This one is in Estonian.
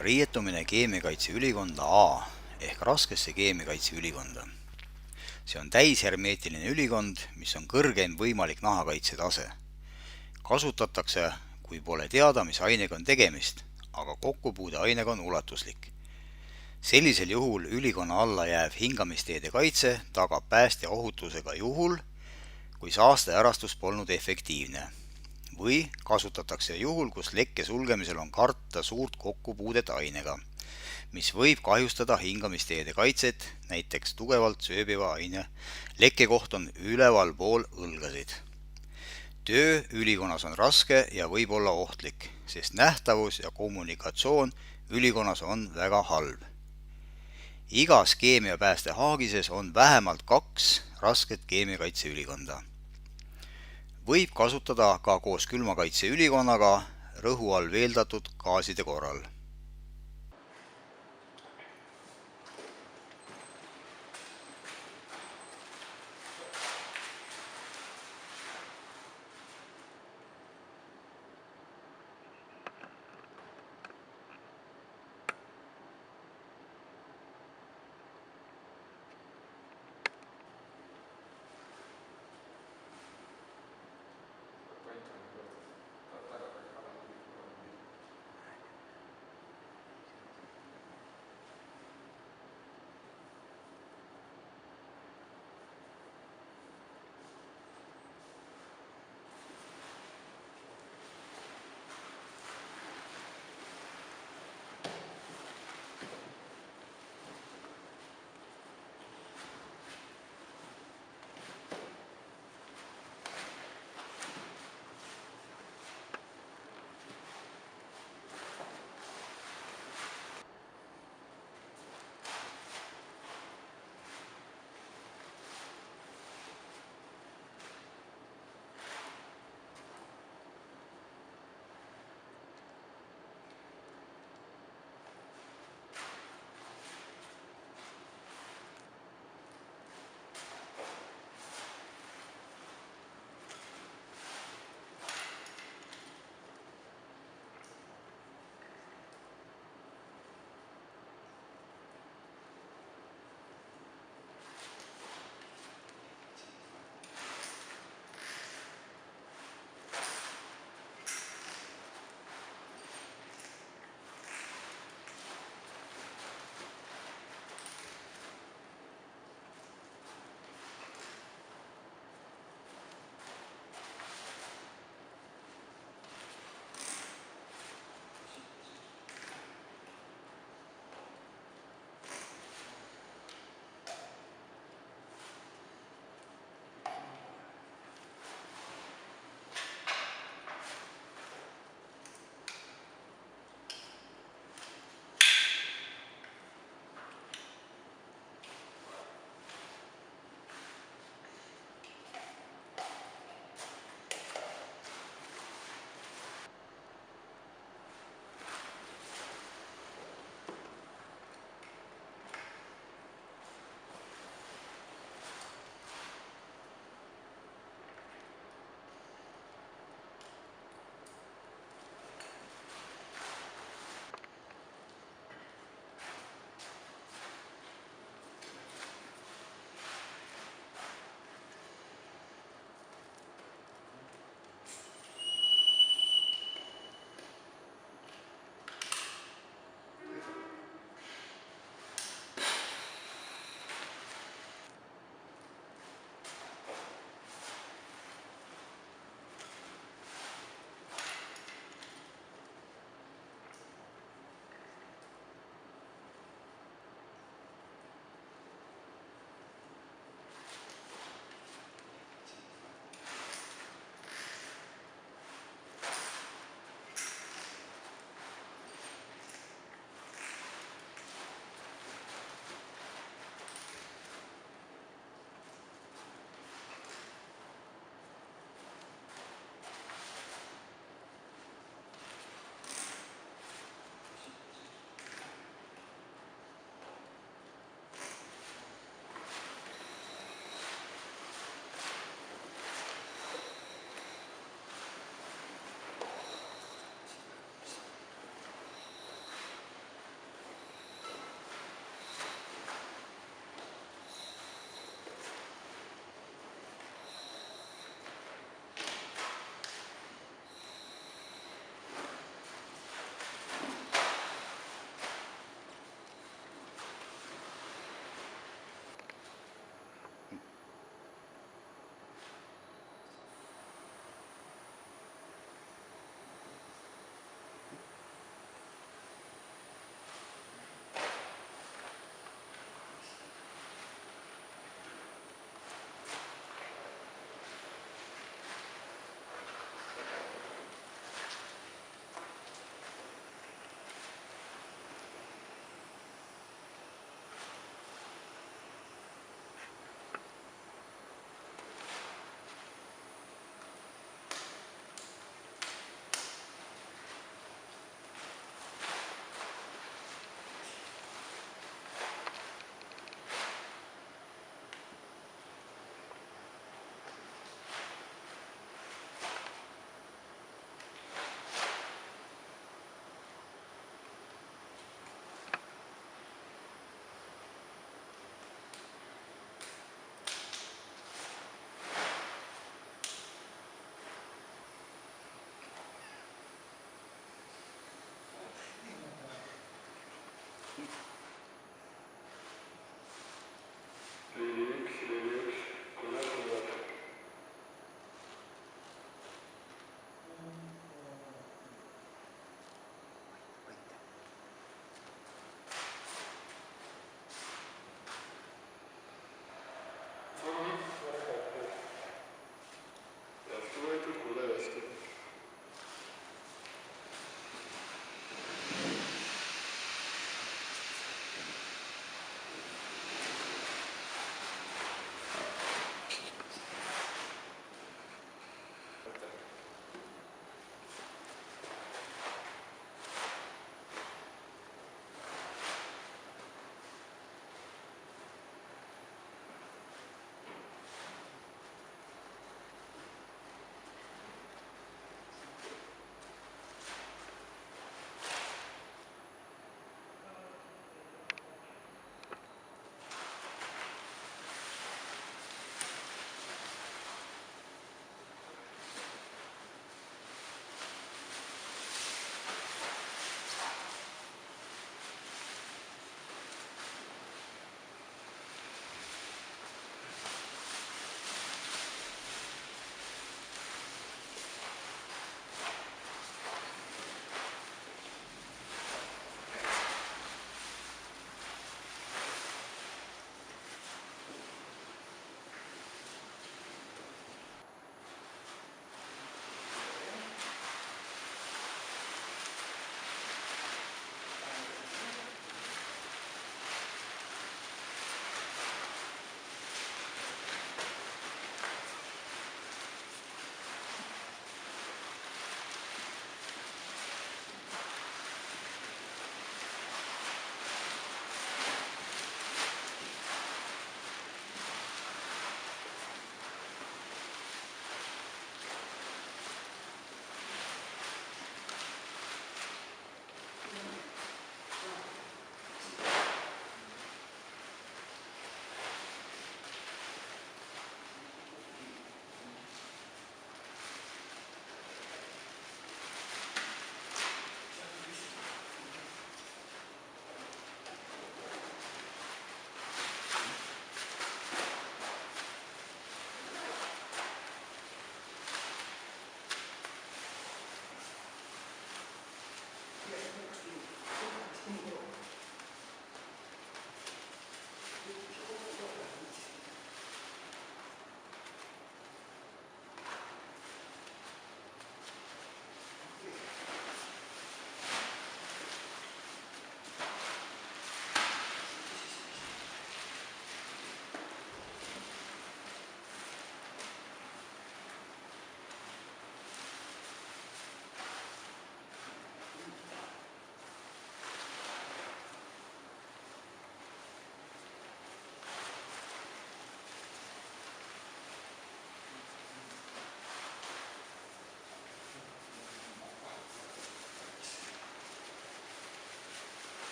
Riietumine keemiakaitseülikonda A ehk raskesse keemiakaitseülikonda. See on täishermeetiline ülikond, mis on kõrgeim võimalik nahakaitse tase. Kasutatakse, kui pole teada, mis ainega on tegemist, aga kokkupuude ainega on ulatuslik. Sellisel juhul ülikonna alla jääv hingamisteede kaitse tagab päästja ohutusega juhul, kui saasteärastus polnud efektiivne. Või kasutatakse juhul, kus lekke sulgemisel on karta suurt kokkupuudet ainega, mis võib kahjustada hingamisteede kaitset, näiteks tugevalt sööbiva aine. Lekkekoht on üleval pool õlgasid. Töö ülikonnas on raske ja võib olla ohtlik, sest nähtavus ja kommunikatsioon ülikonnas on väga halb. Igas keemiapäästehaagises on vähemalt 2 rasket keemiakaitseülikonda. Võib kasutada ka koos külmakaitseülikonnaga rõhu all veeldatud gaaside korral.